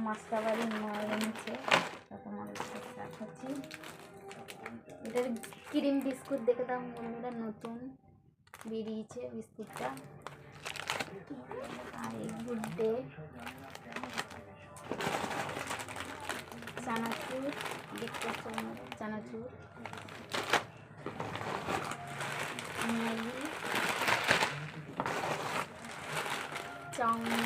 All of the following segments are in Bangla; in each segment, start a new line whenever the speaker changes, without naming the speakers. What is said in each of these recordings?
মাছটা বাড়ি এনেছে, তোমাদের দেখাচ্ছি। এটার ক্রিম বিস্কুট দেখে দাম বন্ধুরা, নতুন বেরিয়েছে বিস্কুটটা। আর এই গুড ডে চানাচুর দেখতে চানাচুর, ম্যাগি, চাউমিন,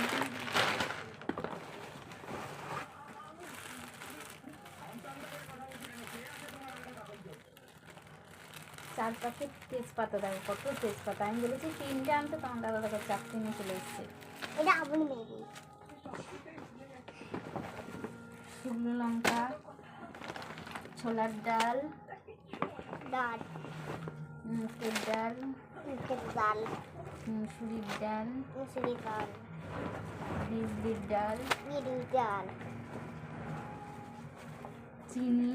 চার প্যাকেট তেজপাতা। দেখো কত তেজপাতা, আমি বলেছি 3টে আনতে, তখন দাদা দেখো 4টে নিয়ে চলে এসছে।
এটা আপনি ম্যাগি,
শুকনো লঙ্কা, ছোলার ডাল, মুগের ডাল, মুসুরির ডাল, বিউলির ডাল, চিনি,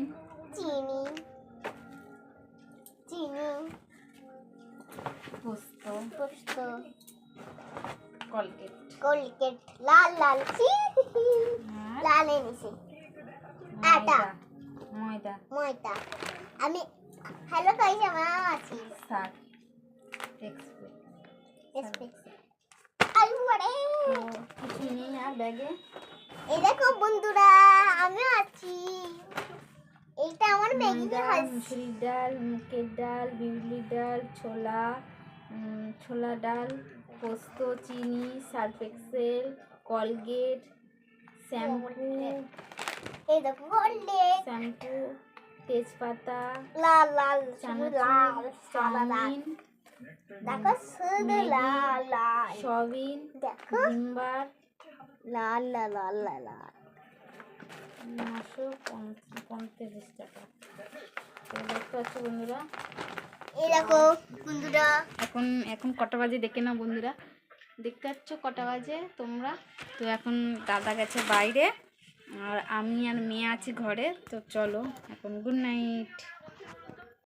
পোস্ত,
কলগেট, লাল এনেছি, আটা, ময়দা। আমি হ্যালো কইছে মা আছি,
শাক,
আলু বড়ে
কিছু নেই আর ব্যাগে।
এই দেখো বন্ধুরা, আমিও আছি। এইটা আমার ম্যাগি
ডাল, মুসুরির ডাল, মুগের ডাল, বিউলির ডাল, ছোলা ডাল, পোস্ত, চিনি, সার্ফ এক্সেল, কলগেট, শ্যাম্পু,
এই দেখো কলগেট,
শ্যাম্পু, তেজপাতা,
লাল
চাউমিন,
দেখো শুধু লাল
সয়াবিন,
দেখো
ভিমবার,
লাল
935 টাকা। তো দেখতে পাচ্ছ বন্ধুরা,
এই দেখো বন্ধুরা,
এখন কটা বাজে দেখে নাও বন্ধুরা, দেখতে পাচ্ছ কটা বাজে তোমরা। তো এখন দাদা গেছে বাইরে, আর আমি আর মেয়ে আছি ঘরে। তো চলো এখন গুড নাইট।